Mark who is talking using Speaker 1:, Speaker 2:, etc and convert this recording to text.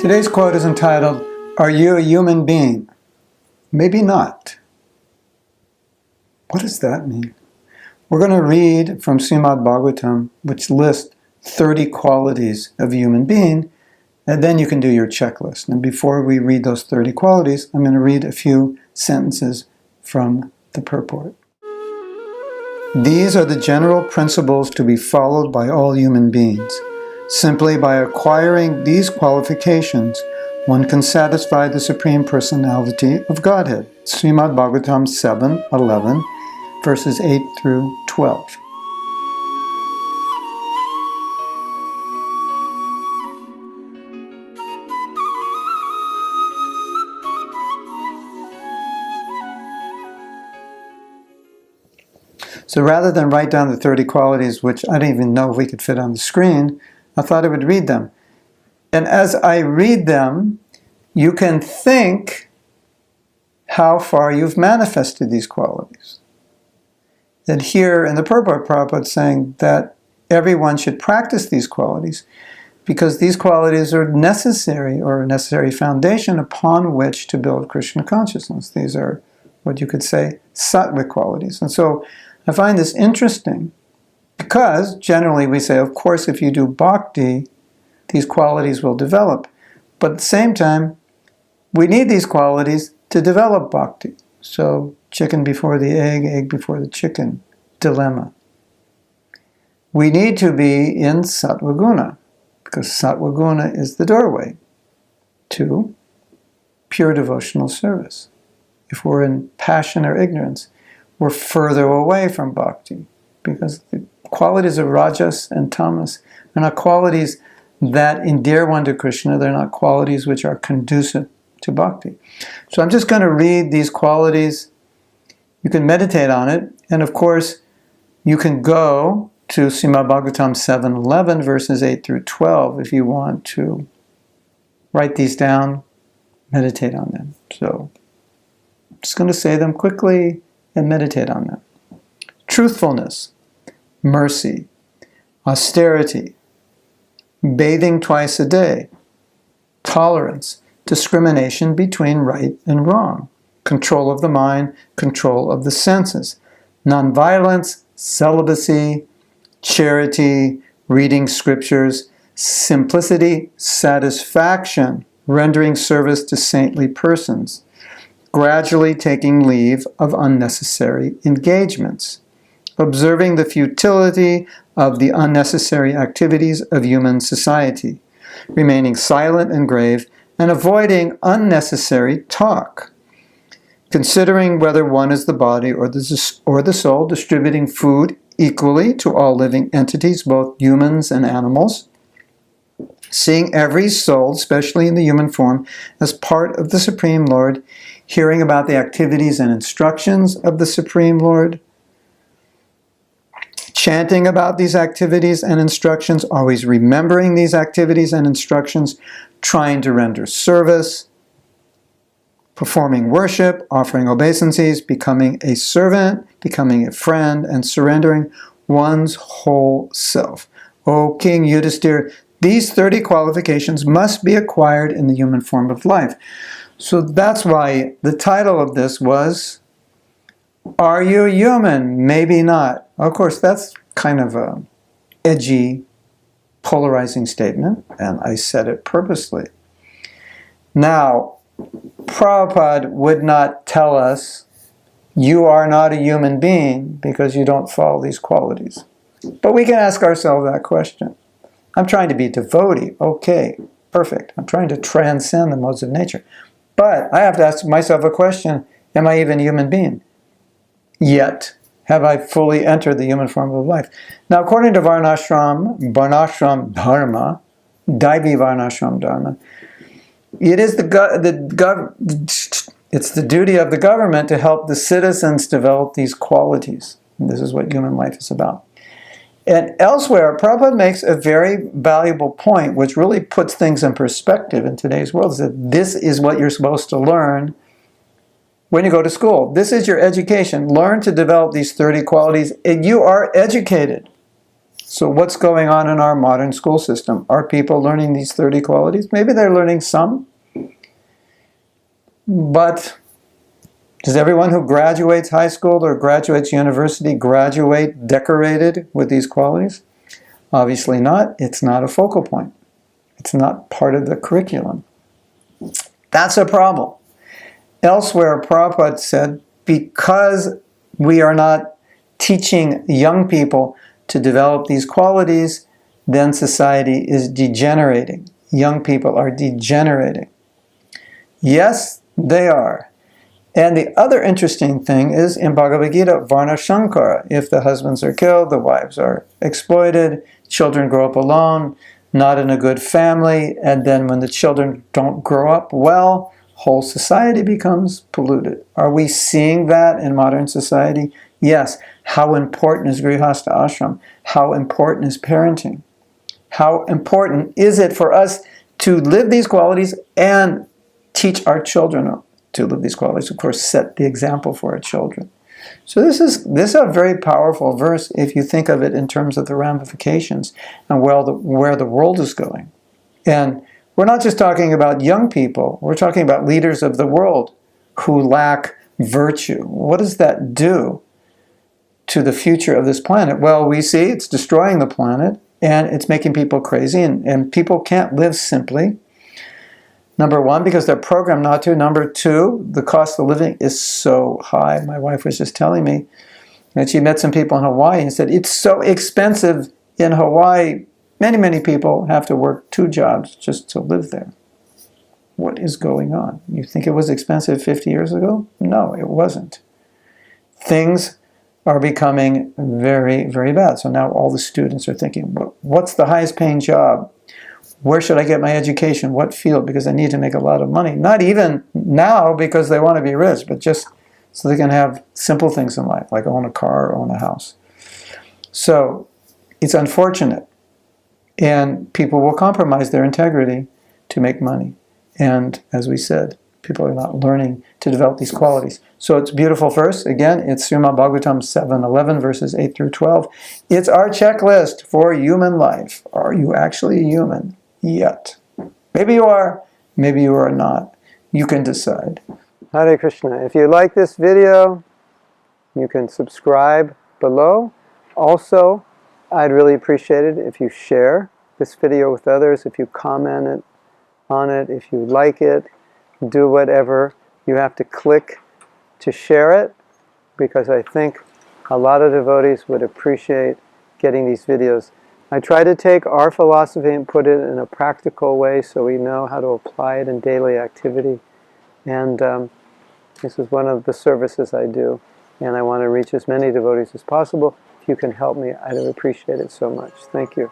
Speaker 1: Today's quote is entitled, "Are you a human being? Maybe not." What does that mean? We're going to read from Srimad Bhagavatam, which lists 30 qualities of a human being, and then you can do your checklist. And before we read those 30 qualities, I'm going to read a few sentences from the purport. These are the general principles to be followed by all human beings. Simply by acquiring these qualifications, one can satisfy the Supreme Personality of Godhead. Srimad Bhagavatam 7:11, verses 8 through 12. So rather than write down the 30 qualities, which I don't even know if we could fit on the screen, I thought I would read them. And as I read them, you can think how far you've manifested these qualities. And here in the purport, Prabhupada is saying that everyone should practice these qualities because these qualities are necessary, or a necessary foundation upon which to build Krishna consciousness. These are what you could say sattvic qualities. And so I find this interesting because generally we say, of course, if you do bhakti, these qualities will develop. But at the same time, we need these qualities to develop bhakti. So chicken before the egg, egg before the chicken dilemma. We need to be in sattva guna because sattva guna is the doorway to pure devotional service. If we're in passion or ignorance, we're further away from bhakti because the qualities of rajas and tamas are not qualities that endear one to Krishna. They're not qualities which are conducive to bhakti. So I'm just going to read these qualities. You can meditate on it. And of course, you can go to Srimad Bhagavatam 7:11, verses 8 through 12, if you want to write these down, meditate on them. So I'm just going to say them quickly and meditate on them. Truthfulness, mercy, austerity, bathing twice a day, tolerance, discrimination between right and wrong, control of the mind, control of the senses, nonviolence, celibacy, charity, reading scriptures, simplicity, satisfaction, rendering service to saintly persons, gradually taking leave of unnecessary engagements, observing the futility of the unnecessary activities of human society, remaining silent and grave, and avoiding unnecessary talk, considering whether one is the body or the soul, distributing food equally to all living entities, both humans and animals, seeing every soul, especially in the human form, as part of the Supreme Lord, hearing about the activities and instructions of the Supreme Lord, chanting about these activities and instructions, always remembering these activities and instructions, trying to render service, performing worship, offering obeisances, becoming a servant, becoming a friend, and surrendering one's whole self. O King Yudhisthira, these 30 qualifications must be acquired in the human form of life. So that's why the title of this was, "Are you human? Maybe not." Of course, that's kind of a edgy, polarizing statement, and I said it purposely. Now, Prabhupada would not tell us, you are not a human being because you don't follow these qualities. But we can ask ourselves that question. I'm trying to be a devotee. Okay, perfect. I'm trying to transcend the modes of nature. But I have to ask myself a question, am I even a human being? Yet, have I fully entered the human form of life? Now, according to Varnashram Dharma, Daivi Varnashram Dharma, it is it's the duty of the government to help the citizens develop these qualities. And this is what human life is about. And elsewhere, Prabhupada makes a very valuable point, which really puts things in perspective in today's world, is that this is what you're supposed to learn when you go to school. This is your education. Learn to develop these 30 qualities, and you are educated. So what's going on in our modern school system? Are people learning these 30 qualities? Maybe they're learning some, but does everyone who graduates high school or graduates university graduate decorated with these qualities? Obviously not. It's not a focal point. It's not part of the curriculum. That's a problem. Elsewhere, Prabhupada said, because we are not teaching young people to develop these qualities, then society is degenerating. Young people are degenerating. Yes, they are. And the other interesting thing is in Bhagavad Gita, Varna Shankara. If the husbands are killed, the wives are exploited, children grow up alone, not in a good family, and then when the children don't grow up well, whole society becomes polluted. Are we seeing that in modern society? Yes. How important is Grihastha Ashram? How important is parenting? How important is it for us to live these qualities and teach our children to live these qualities? Of course, set the example for our children. So this is a very powerful verse if you think of it in terms of the ramifications and where the world is going. And we're not just talking about young people. We're talking about leaders of the world who lack virtue. What does that do to the future of this planet? Well, we see it's destroying the planet, and it's making people crazy, and people can't live simply. Number one, because they're programmed not to. Number two, the cost of living is so high. My wife was just telling me that she met some people in Hawaii and said, it's so expensive in Hawaii. Many, many people have to work 2 jobs just to live there. What is going on? You think it was expensive 50 years ago? No, it wasn't. Things are becoming very, very bad. So now all the students are thinking, what's the highest paying job? Where should I get my education? What field? Because I need to make a lot of money. Not even now because they want to be rich, but just so they can have simple things in life, like own a car or own a house. So it's unfortunate. And people will compromise their integrity to make money. And as we said, people are not learning to develop these qualities. So it's a beautiful verse. Again, it's Srimad Bhagavatam 7:11, verses 8 through 12. It's our checklist for human life. Are you actually human yet? Maybe you are, maybe you are not. You can decide. Hare Krishna. If you like this video, you can subscribe below. Also, I'd really appreciate it if you share this video with others, if you comment on it, if you like it, do whatever. You have to click to share it, because I think a lot of devotees would appreciate getting these videos. I try to take our philosophy and put it in a practical way so we know how to apply it in daily activity. And this is one of the services I do. And I want to reach as many devotees as possible. If you can help me, I'd appreciate it so much. Thank you.